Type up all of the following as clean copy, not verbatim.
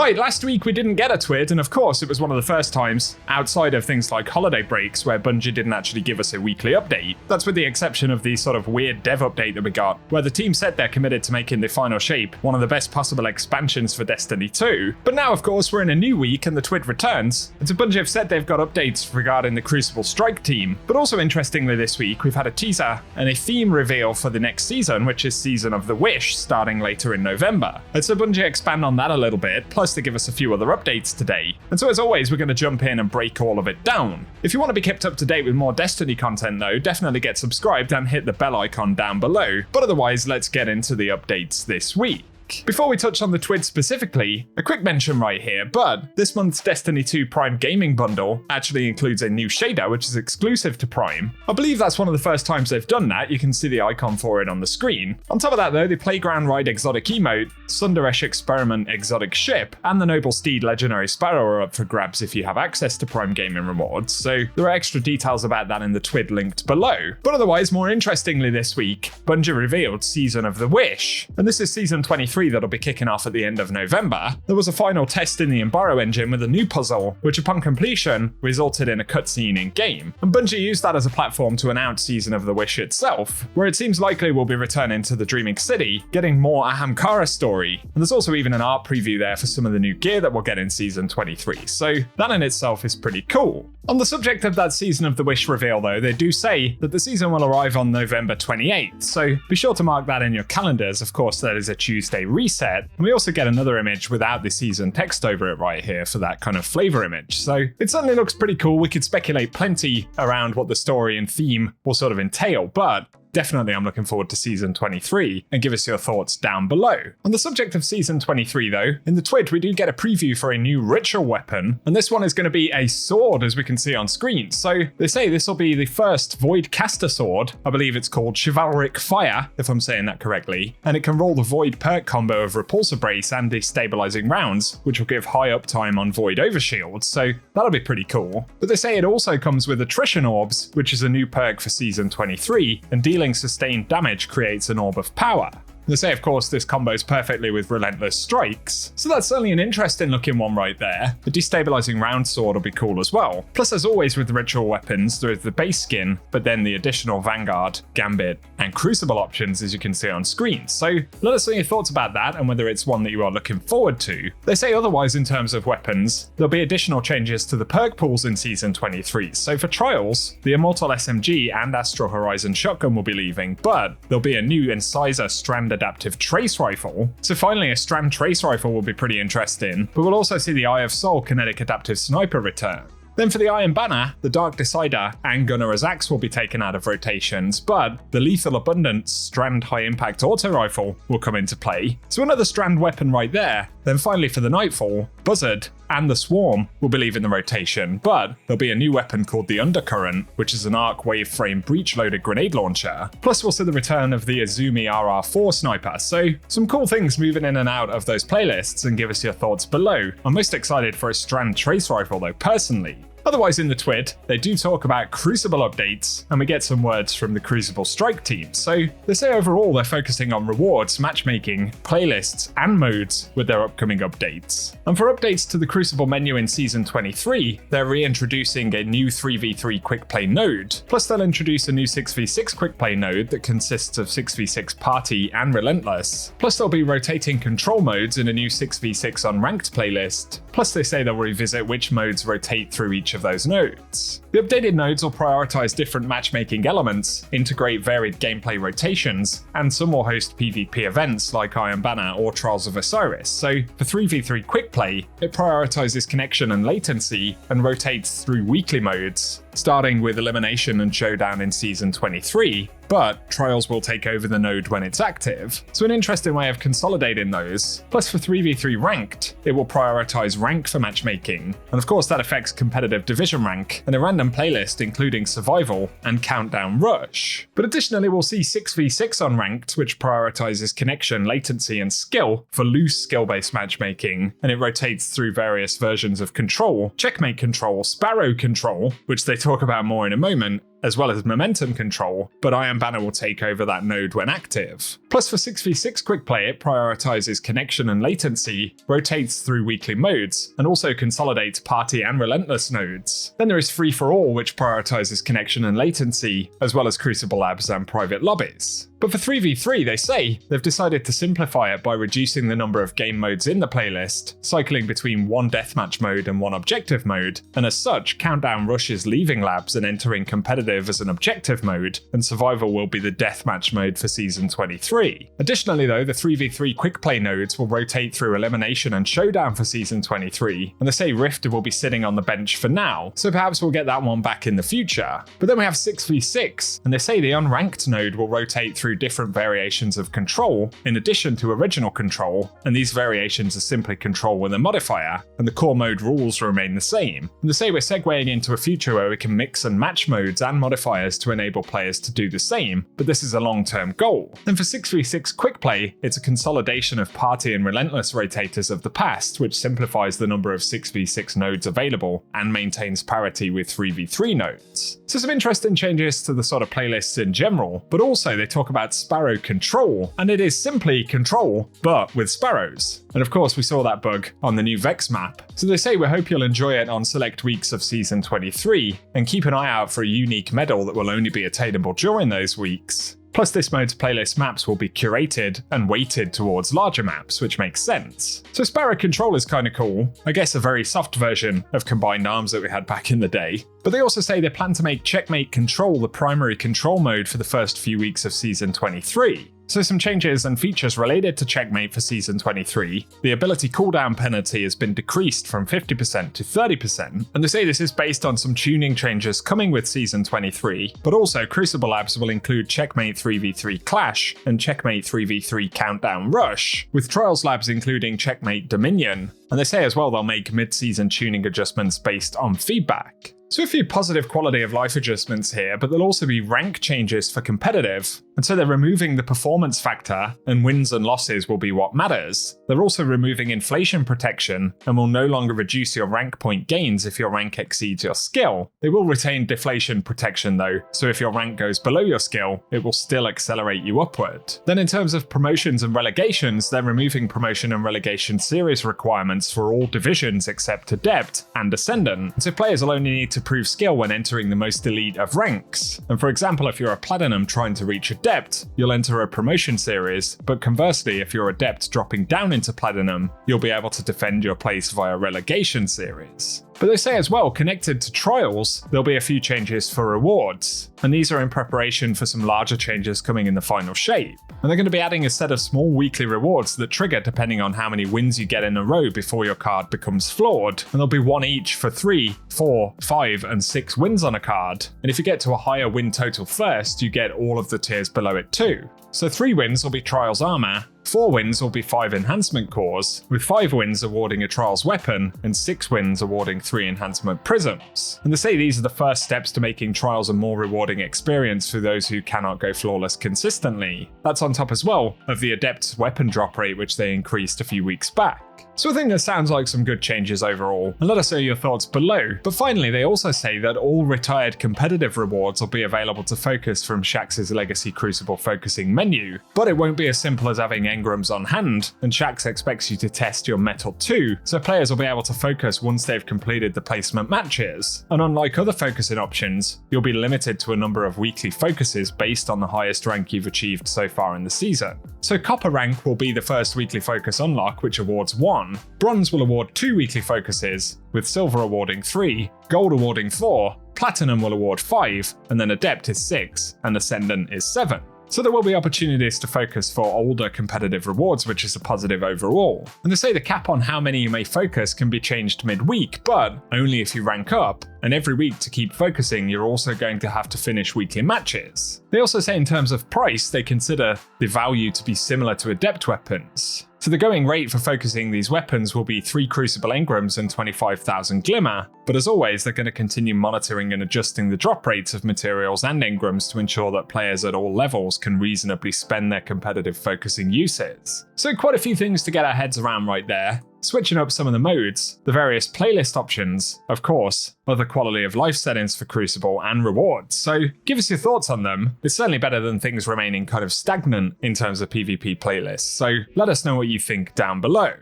Right, last week we didn't get a tweet, and of course it was one of the first times, outside of things like holiday breaks, where Bungie didn't actually give us a weekly update. That's with the exception of the sort of weird dev update that we got, where the team said they're committed to making the final shape one of the best possible expansions for Destiny 2. But now, of course, we're in a new week and the tweet returns, and so Bungie have said they've got updates regarding the Crucible Strike team. But also interestingly this week, we've had a teaser and a theme reveal for the next season, which is Season of the Wish, starting later in November. And so Bungie expand on that a little bit, plus to give us a few other updates today. And so as always, we're going to jump in and break all of it down. If you want to be kept up to date with more Destiny content though, definitely get subscribed and hit the bell icon down below. But otherwise, let's get into the updates this week. Before we touch on the TWID specifically, a quick mention right here, but this month's Destiny 2 Prime Gaming Bundle actually includes a new shader which is exclusive to Prime. I believe that's one of the first times they've done that. You can see the icon for it on the screen. On top of that though, the Playground Ride Exotic Emote, Sundaresh Experiment Exotic Ship, and the Noble Steed Legendary Sparrow are up for grabs if you have access to Prime Gaming rewards, so there are extra details about that in the TWID linked below. But otherwise, more interestingly this week, Bungie revealed Season of the Wish, and this is Season 23 that'll be kicking off at the end of November. There was a final test in the Sparrow engine with a new puzzle, which upon completion resulted in a cutscene in-game. And Bungie used that as a platform to announce Season of the Wish itself, where it seems likely we'll be returning to the Dreaming City, getting more Ahamkara story. And there's also even an art preview there for some of the new gear that we'll get in Season 23, so that in itself is pretty cool. On the subject of that Season of the Wish reveal though, they do say that the season will arrive on November 28th, so be sure to mark that in your calendars. Of course, that is a Tuesday reset, and we also get another image without the season text over it right here for that kind of flavor image. So it certainly looks pretty cool. We could speculate plenty around what the story and theme will sort of entail, but definitely I'm looking forward to Season 23, and give us your thoughts down below. On the subject of Season 23 though, in the TWID we do get a preview for a new ritual weapon, and this one is going to be a sword as we can see on screen. So they say this will be the first Void Caster sword. I believe it's called Chivalric Fire, if I'm saying that correctly, and it can roll the Void perk combo of Repulsor Brace and destabilizing rounds, which will give high uptime on Void Overshield, so that'll be pretty cool. But they say it also comes with Attrition Orbs, which is a new perk for Season 23, and dealing sustained damage creates an orb of power. They say, of course, this combos perfectly with Relentless Strikes, so that's certainly an interesting looking one right there. The Destabilizing Round Sword will be cool as well. Plus, as always with ritual weapons, there is the base skin, but then the additional Vanguard, Gambit, and Crucible options as you can see on screen. So let us know your thoughts about that and whether it's one that you are looking forward to. They say otherwise in terms of weapons, there'll be additional changes to the perk pools in Season 23. So for Trials, the Immortal SMG and Astral Horizon Shotgun will be leaving, but there'll be a new Incisor Strand Adaptive Trace Rifle. So finally a Strand Trace Rifle will be pretty interesting, but we'll also see the Eye of Soul Kinetic Adaptive Sniper return. Then for the Iron Banner, the Dark Decider and Gunner's Axe will be taken out of rotations, but the Lethal Abundance Strand High Impact Auto Rifle will come into play. So another Strand weapon right there. Then finally for the Nightfall, Buzzard and the Swarm will be leaving the rotation, but there'll be a new weapon called the Undercurrent, which is an arc wave frame breech loaded grenade launcher. Plus we'll see the return of the Izumi RR4 sniper, so some cool things moving in and out of those playlists, and give us your thoughts below. I'm most excited for a Strand Trace Rifle though, personally. Otherwise in the TWID, they do talk about Crucible updates, and we get some words from the Crucible Strike team. So they say overall they're focusing on rewards, matchmaking, playlists, and modes with their upcoming updates. And for updates to the Crucible menu in Season 23, they're reintroducing a new 3v3 quick play node. Plus they'll introduce a new 6v6 quick play node that consists of 6v6 party and relentless. Plus they'll be rotating control modes in a new 6v6 unranked playlist. Plus they say they'll revisit which modes rotate through each of those nodes. The updated nodes will prioritize different matchmaking elements, integrate varied gameplay rotations, and some will host PvP events like Iron Banner or Trials of Osiris. So for 3v3 quick play, it prioritizes connection and latency and rotates through weekly modes, starting with Elimination and Showdown in Season 23, but Trials will take over the node when it's active. So an interesting way of consolidating those. Plus for 3v3 ranked, it will prioritize rank for matchmaking, and of course that affects competitive division rank and a random playlist including survival and countdown rush. But additionally we'll see 6v6 unranked, which prioritizes connection, latency, and skill for loose skill-based matchmaking, and it rotates through various versions of control, checkmate control, Sparrow control, which they talk about more in a moment, as well as momentum control, but Iron Banner will take over that node when active. Plus for 6v6 quick play, it prioritizes connection and latency, rotates through weekly modes, and also consolidates party and relentless nodes. Then there is Free for All, which prioritizes connection and latency, as well as Crucible labs and private lobbies. But for 3v3, they say they've decided to simplify it by reducing the number of game modes in the playlist, cycling between one deathmatch mode and one objective mode, and as such, Countdown Rush is leaving labs and entering competitive as an objective mode, and survival will be the deathmatch mode for Season 23. Additionally though, the 3v3 quick play nodes will rotate through elimination and showdown for Season 23, and they say Rift will be sitting on the bench for now, so perhaps we'll get that one back in the future. But then we have 6v6, and they say the unranked node will rotate through different variations of control in addition to original control, and these variations are simply control with a modifier, and the core mode rules remain the same. And they say we're segueing into a future where we can mix and match modes and modifiers to enable players to do the same, but this is a long-term goal. Then for 6v6 quick play, it's a consolidation of party and relentless rotators of the past, which simplifies the number of 6v6 nodes available and maintains parity with 3v3 nodes. So some interesting changes to the sort of playlists in general, but also they talk about Sparrow control, and it is simply control, but with Sparrows. And of course we saw that bug on the new Vex map. So they say we hope you'll enjoy it on select weeks of Season 23, and keep an eye out for a unique medal that will only be attainable during those weeks. Plus this mode's playlist maps will be curated and weighted towards larger maps, which makes sense. So Sparrow Control is kinda cool, I guess a very soft version of Combined Arms that we had back in the day. But they also say they plan to make Checkmate Control the primary control mode for the first few weeks of Season 23. So some changes and features related to Checkmate for Season 23. The ability cooldown penalty has been decreased from 50% to 30%, and they say this is based on some tuning changes coming with Season 23, but also Crucible labs will include Checkmate 3v3 Clash and Checkmate 3v3 Countdown Rush, with Trials labs including Checkmate Dominion, and they say as well they'll make mid-season tuning adjustments based on feedback. So a few positive quality of life adjustments here, but there'll also be rank changes for competitive. And so they're removing the performance factor, and wins and losses will be what matters. They're also removing inflation protection, and will no longer reduce your rank point gains if your rank exceeds your skill. They will retain deflation protection though, so if your rank goes below your skill, it will still accelerate you upward. Then in terms of promotions and relegations, they're removing promotion and relegation series requirements for all divisions except Adept and Ascendant, and so players will only need to prove skill when entering the most elite of ranks. And for example, if you're a Platinum trying to reach Adept, you'll enter a promotion series, but conversely, if you're Adept dropping down into Platinum, you'll be able to defend your place via relegation series. But they say as well, connected to Trials, there'll be a few changes for rewards, and these are in preparation for some larger changes coming in the final shape. And they're going to be adding a set of small weekly rewards that trigger depending on how many wins you get in a row before your card becomes flawed, and there'll be one each for 3, 4, 5, and 6 wins on a card. And if you get to a higher win total first, you get all of the tiers below it too. So 3 wins will be Trials Armor, 4 wins will be 5 enhancement cores, with 5 wins awarding a Trials weapon, and 6 wins awarding 3 enhancement prisms. And they say these are the first steps to making Trials a more rewarding experience for those who cannot go flawless consistently. That's on top as well of the Adept's weapon drop rate, which they increased a few weeks back. So I think this sounds like some good changes overall, and let us know your thoughts below. But finally, they also say that all retired competitive rewards will be available to focus from Shaxx's Legacy Crucible focusing menu, but it won't be as simple as having engrams on hand, and Shaxx expects you to test your metal too, so players will be able to focus once they've completed the placement matches. And unlike other focusing options, you'll be limited to a number of weekly focuses based on the highest rank you've achieved so far in the season. So Copper rank will be the first weekly focus unlock, which awards 1. Bronze will award 2 weekly focuses, with Silver awarding 3, Gold awarding 4, Platinum will award 5, and then Adept is 6, and Ascendant is 7. So there will be opportunities to focus for older competitive rewards, which is a positive overall. And they say the cap on how many you may focus can be changed mid-week, but only if you rank up, and every week to keep focusing you're also going to have to finish weekly matches. They also say in terms of price, they consider the value to be similar to Adept weapons. So the going rate for focusing these weapons will be 3 Crucible Engrams and 25,000 Glimmer, but as always they're going to continue monitoring and adjusting the drop rates of materials and engrams to ensure that players at all levels can reasonably spend their competitive focusing uses. So quite a few things to get our heads around right there. switching up some of the modes, the various playlist options, of course, other quality of life settings for Crucible, and rewards. So give us your thoughts on them. It's certainly better than things remaining kind of stagnant in terms of PvP playlists, so let us know what you think down below.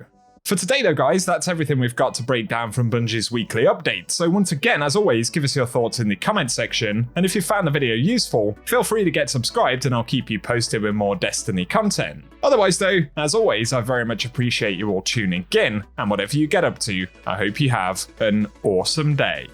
For today though guys, that's everything we've got to break down from Bungie's weekly update. So once again, as always, give us your thoughts in the comment section, and if you found the video useful, feel free to get subscribed and I'll keep you posted with more Destiny content. Otherwise though, as always, I very much appreciate you all tuning in, and whatever you get up to, I hope you have an awesome day.